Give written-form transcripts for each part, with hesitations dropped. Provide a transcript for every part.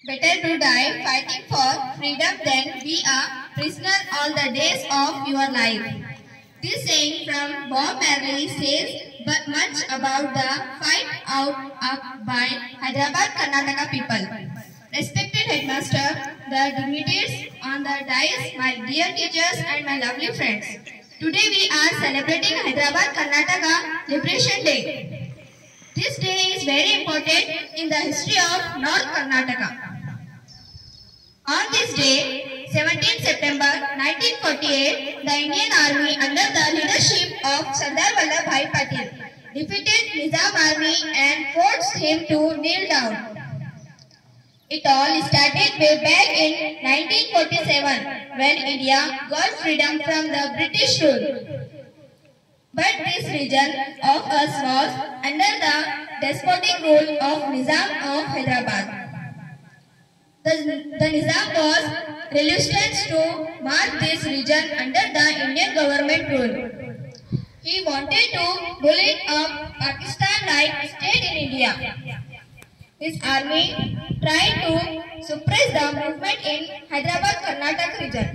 Better to die fighting for freedom than be a prisoner all the days of your life. This saying from Bob Marley says but much about the fight out up by Hyderabad, Karnataka people. Respected headmaster, the dignitaries on the dais, my dear teachers and my lovely friends. Today we are celebrating Hyderabad, Karnataka Liberation Day. This day is very important in the history of North Karnataka. On this day, 17 September 1948, the Indian Army under the leadership of Sardar Vallabhbhai Patel defeated Nizam Army and forced him to kneel down. It all started way back in 1947 when India got freedom from the British rule. But this region of us was under the despotic rule of Nizam of Hyderabad. The Nizam was reluctant to mark this region under the Indian government rule. He wanted to bully a Pakistan-like state in India. His army tried to suppress the movement in Hyderabad, Karnataka region.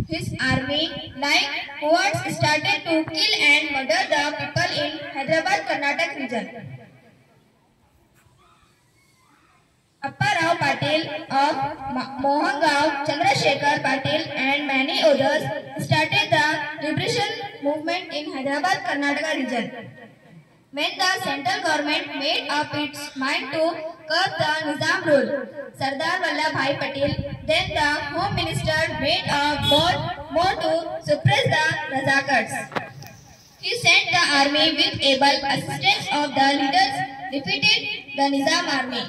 His army, like cowards, started to kill and murder the people in Hyderabad, Karnataka region. Apparao Patil of Mohangaon, Chandrasekhar Patil and many others started the liberation movement in Hyderabad, Karnataka region. When the central government made up its mind to curb the Nizam rule, Sardar Vallabhbhai Patel, then the Home Minister, made a bold move to suppress the Razakars. He sent the army with able assistance of the leaders, defeated the Nizam army.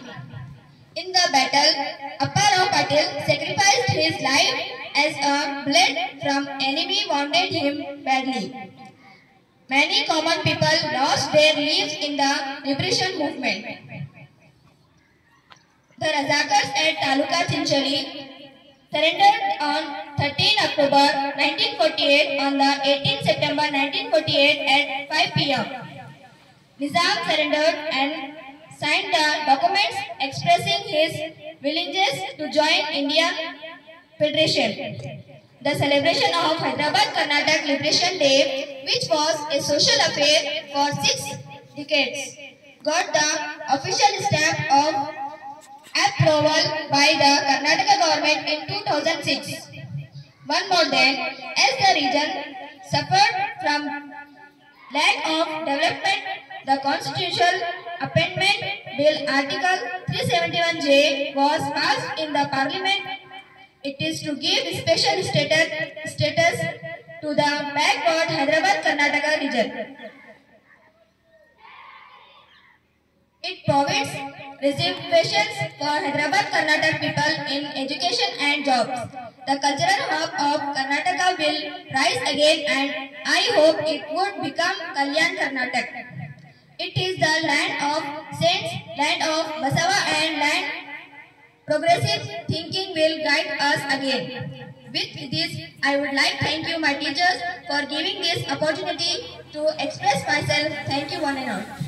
In the battle, Apparao Patel sacrificed his life as a blood from enemy wounded him badly. Many common people lost their lives in the liberation movement. The Razakars at Taluka Chinchali surrendered on 13 October 1948 on the 18 September 1948 at 5 p.m. Nizam surrendered and signed the documents expressing his willingness to join Indian Federation. The celebration of Hyderabad Karnataka Liberation Day, which was a social affair for 6 decades, got the official stamp of approval by the Karnataka government in 2006. One more then, as the region suffered from lack of development, the Constitutional Amendment Bill Article 371J was passed in the Parliament. It is to give special status to the backward Hyderabad Karnataka region. It provides reservations for Hyderabad Karnataka people in education and jobs. The cultural hub of Karnataka will rise again and I hope it would become Kalyan Karnataka. It is the land of saints, land of Basava and land progressive thinking will guide us again. With this, I would like to thank you my teachers for giving this opportunity to express myself. Thank you one and all.